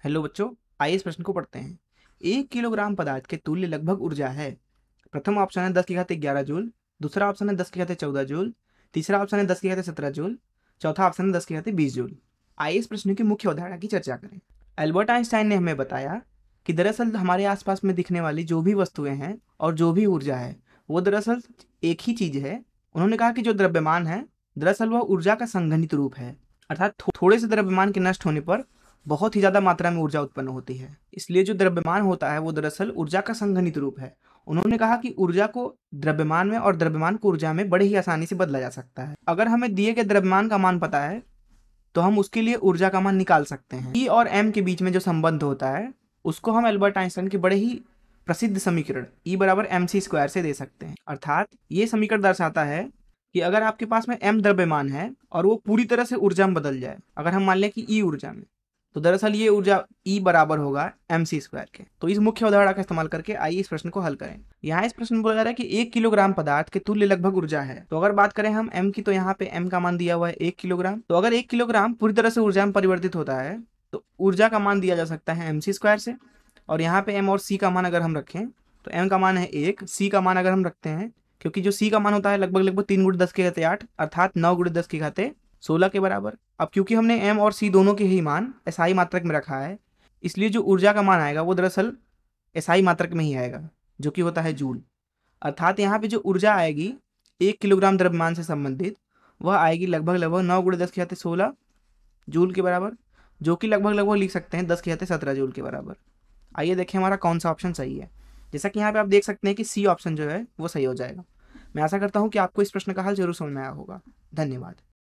Hello बच्चों, आइए इस प्रश्न को पढ़ते हैं। 1 किलोग्राम पदार्थ के तुल्य लगभग ऊर्जा है। प्रथम ऑप्शन है 10 की घात 11 जूल, दूसरा ऑप्शन है 10 की घात 14 जूल, तीसरा ऑप्शन है 10 की घात 17 जूल, चौथा ऑप्शन है 10 की घात 20 जूल। आइए इस प्रश्न की मुख्य अवधारणा की चर्चा करें। एल्बर्ट आइंस्टाइन ने हमें बताया कि दरअसल हमारे आसपास में दिखने वाली जो भी वस्तुएं हैं और जो भी ऊर्जा है वो दरअसल एक ही चीज है। उन्होंने कहा कि जो द्रव्यमान है दरअसल वह ऊर्जा का संघनित रूप है, अर्थात थोड़े से द्रव्यमान के नष्ट होने पर बहुत ही ज़्यादा मात्रा में ऊर्जा उत्पन्न होती है। इसलिए जो द्रव्यमान होता है वो दरअसल ऊर्जा का संघनित रूप है। उन्होंने कहा कि ऊर्जा को द्रव्यमान में और द्रव्यमान को ऊर्जा में बड़े ही आसानी से बदला जा सकता है। अगर हमें दिए गए द्रव्यमान का मान पता है तो हम उसके लिए ऊर्जा का मान निकाल सकते हैं। ई और एम के बीच में जो संबंध होता है उसको हम एल्बर्ट आइंस्टाइन के बड़े ही प्रसिद्ध समीकरण ई बराबर एम सी स्क्वायर से दे सकते हैं। अर्थात ये समीकरण दर्शाता है कि अगर आपके पास में एम द्रव्यमान है और वो पूरी तरह से ऊर्जा में बदल जाए, अगर हम मान लें कि ई ऊर्जा में, तो दरअसल ये ऊर्जा ई बराबर होगा एम सी स्क्वायर के। तो इस मुख्य अवधारणा का इस्तेमाल करके आइए इस प्रश्न को हल करें। यहाँ इस प्रश्न में बोला जा रहा है कि 1 किलोग्राम पदार्थ के तुल्य लगभग ऊर्जा है। तो अगर बात करें हम एम की, तो यहाँ पे एम का मान दिया हुआ है 1 किलोग्राम। तो अगर 1 किलोग्राम पूरी तरह से ऊर्जा में परिवर्तित होता है तो ऊर्जा का मान दिया जा सकता है एम सी स्क्वायर से। और यहाँ पे एम और सी का मान अगर हम रखें तो एम का मान है 1, सी का मान अगर हम रखते हैं, क्योंकि जो सी का मान होता है लगभग लगभग 3 गुणे 10 की घाते 8 अर्थात 9 गुणे 10 की घाते 16 के बराबर। अब क्योंकि हमने एम और सी दोनों के ही मान एसआई मात्रक में रखा है, इसलिए जो ऊर्जा का मान आएगा वो दरअसल एसआई मात्रक में ही आएगा, जो कि होता है जूल। अर्थात यहाँ पे जो ऊर्जा आएगी 1 किलोग्राम द्रव्यमान से संबंधित वह आएगी लगभग लगभग 9 गुणे 10 की घाते 16 जूल के बराबर, जो कि लगभग लगभग लिख सकते हैं 10 की घाते 17 जूल के बराबर। आइए देखें हमारा कौन सा ऑप्शन सही है। जैसा कि यहाँ पे आप देख सकते हैं कि सी ऑप्शन जो है वो सही हो जाएगा। मैं आशा करता हूँ कि आपको इस प्रश्न का हल जरूर समझ में आया होगा। धन्यवाद।